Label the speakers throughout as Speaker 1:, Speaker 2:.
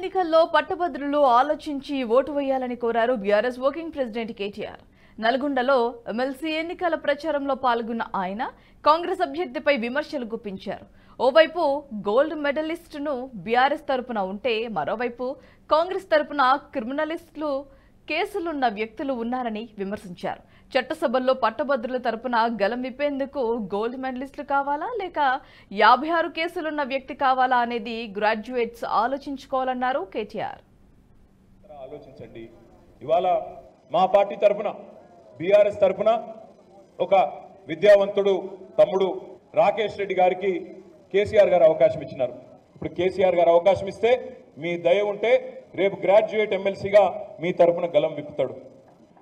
Speaker 1: ఎన్నికల్లో పట్టభద్రులు ఆలోచించి ఓటు వేయాలని కోరారు బీఆర్ఎస్ వర్కింగ్ ప్రెసిడెంట్ కేటీఆర్. నల్గొండలో ఎమ్మెల్సీ ఎన్నికల ప్రచారంలో పాల్గొన్న ఆయన కాంగ్రెస్ అభ్యర్థిపై విమర్శలు గుప్పించారు. ఓవైపు గోల్డ్ మెడలిస్టును బీఆర్ఎస్ తరపున ఉంటే మరోవైపు కాంగ్రెస్ తరపున క్రిమినలిస్టులు కేసులున్న వ్యక్తులు ఉన్నారని విమర్శించారు. చట్టసభల్లో పట్టభద్రుల తరపున గలం విప్పేందుకు గోల్డ్ మెడలిస్టులు కావాలా లేక 56 కేసులున్న వ్యక్తి కావాలా అనేది గ్రాడ్యుయేట్స్ ఆలోచించుకోవాలన్నారు కేటీఆర్.
Speaker 2: ఆలోచించండి. ఇవాళ మా పార్టీ తరపున బీఆర్ఎస్ తరపున ఒక విద్యావంతుడు తమ్ముడు రాకేష్ రెడ్డి గారికి కేసీఆర్ గారు అవకాశం ఇచ్చినారు. ఇప్పుడు కేసీఆర్ గారు అవకాశం ఇస్తే మీ దయ ఉంటే రేపు గ్రాడ్యుయేట్ ఎమ్మెల్సీగా మీ తరపున గలం విప్పుతాడు.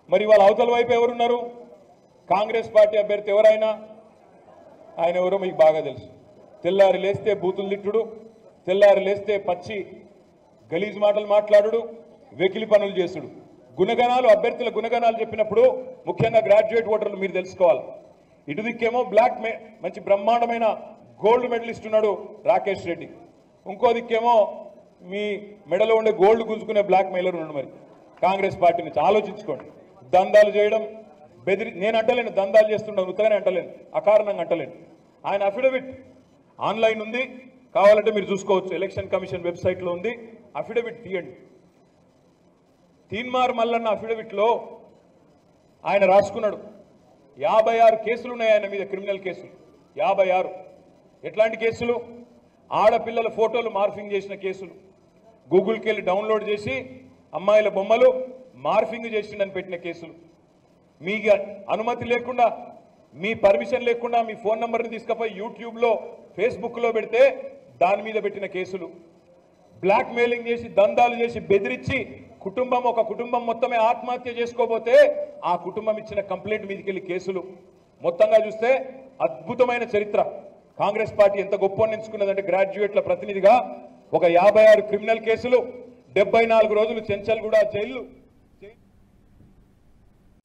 Speaker 2: మరి వాళ్ళ అవతల వైపు ఎవరున్నారు? కాంగ్రెస్ పార్టీ అభ్యర్థి ఎవరైనా ఆయన ఎవరో మీకు బాగా తెలుసు. తెల్లారి లేస్తే బూతులు తిట్టుడు, తెల్లారి లేస్తే పచ్చి గలీజ్ మాటలు మాట్లాడుడు, వెకిలి పనులు చేసుడు. గుణగణాలు అభ్యర్థుల గుణగణాలు చెప్పినప్పుడు ముఖ్యంగా గ్రాడ్యుయేట్ ఓటర్లు మీరు తెలుసుకోవాలి. ఇటు దిక్కేమో మంచి బ్రహ్మాండమైన గోల్డ్ మెడలిస్ట్ ఉన్నాడు రాకేష్ రెడ్డి, ఇంకో దిక్కేమో మీ మెడలో ఉండే గోల్డ్ గుంజుకునే బ్లాక్ మెయిలర్ ఉన్నాడు. మరి కాంగ్రెస్ పార్టీ నుంచి ఆలోచించుకోండి. దందాలు చేయడం నేను అంటలేను, దందాలు చేస్తుండవు ఉత్తగానే అంటలేను, అకారణంగా అంటలేను. ఆయన అఫిడవిట్ ఆన్లైన్ ఉంది, కావాలంటే మీరు చూసుకోవచ్చు, ఎలక్షన్ కమిషన్ వెబ్సైట్లో ఉంది. అఫిడవిట్ తీయండి. తీన్మార్ మల్లన్న అఫిడవిట్లో ఆయన రాసుకున్నాడు 56 కేసులు ఉన్నాయి ఆయన మీద, క్రిమినల్ కేసులు 56. ఎట్లాంటి కేసులు? ఆడపిల్లల ఫోటోలు మార్ఫింగ్ చేసిన కేసులు, గూగుల్కి వెళ్ళి డౌన్లోడ్ చేసి అమ్మాయిల బొమ్మలు మార్ఫింగ్ చేసిందని పెట్టిన కేసులు, మీ అనుమతి లేకుండా మీ పర్మిషన్ లేకుండా మీ ఫోన్ నెంబర్ని తీసుకుపోయి యూట్యూబ్లో ఫేస్బుక్లో పెడితే దాని మీద పెట్టిన కేసులు, బ్లాక్ మెయిలింగ్ చేసి దందాలు చేసి బెదిరించి ఒక కుటుంబం మొత్తమే ఆత్మహత్య చేసుకోబోతే ఆ కుటుంబం ఇచ్చిన కంప్లైంట్ మీదకి వెళ్ళి కేసులు. మొత్తంగా చూస్తే అద్భుతమైన చరిత్ర. కాంగ్రెస్ పార్టీ ఎంత గొప్ప నించుకున్నదంటే గ్రాడ్యుయేట్ల ప్రతినిధిగా ఒక 56 క్రిమినల్ కేసులు, 74 రోజులు చెంచల్గూడ జైలు.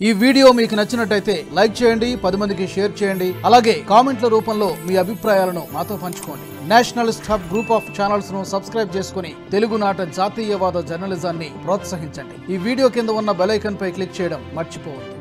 Speaker 3: ఈ వీడియో మీకు నచ్చినట్టయితే లైక్ చేయండి, 10 మందికి షేర్ చేయండి. అలాగే కామెంట్ల రూపంలో మీ అభిప్రాయాలను మాతో పంచుకోండి. Nationalist hub group of channels ను సబ్స్క్రైబ్ చేసుకుని తెలుగునాట జాతీయవాద జర్నలిజాన్ని ప్రోత్సహించండి. ఈ వీడియో కింద ఉన్న బెల్ ఐకాన్ పై క్లిక్ చేయడం మర్చిపోవద్దు.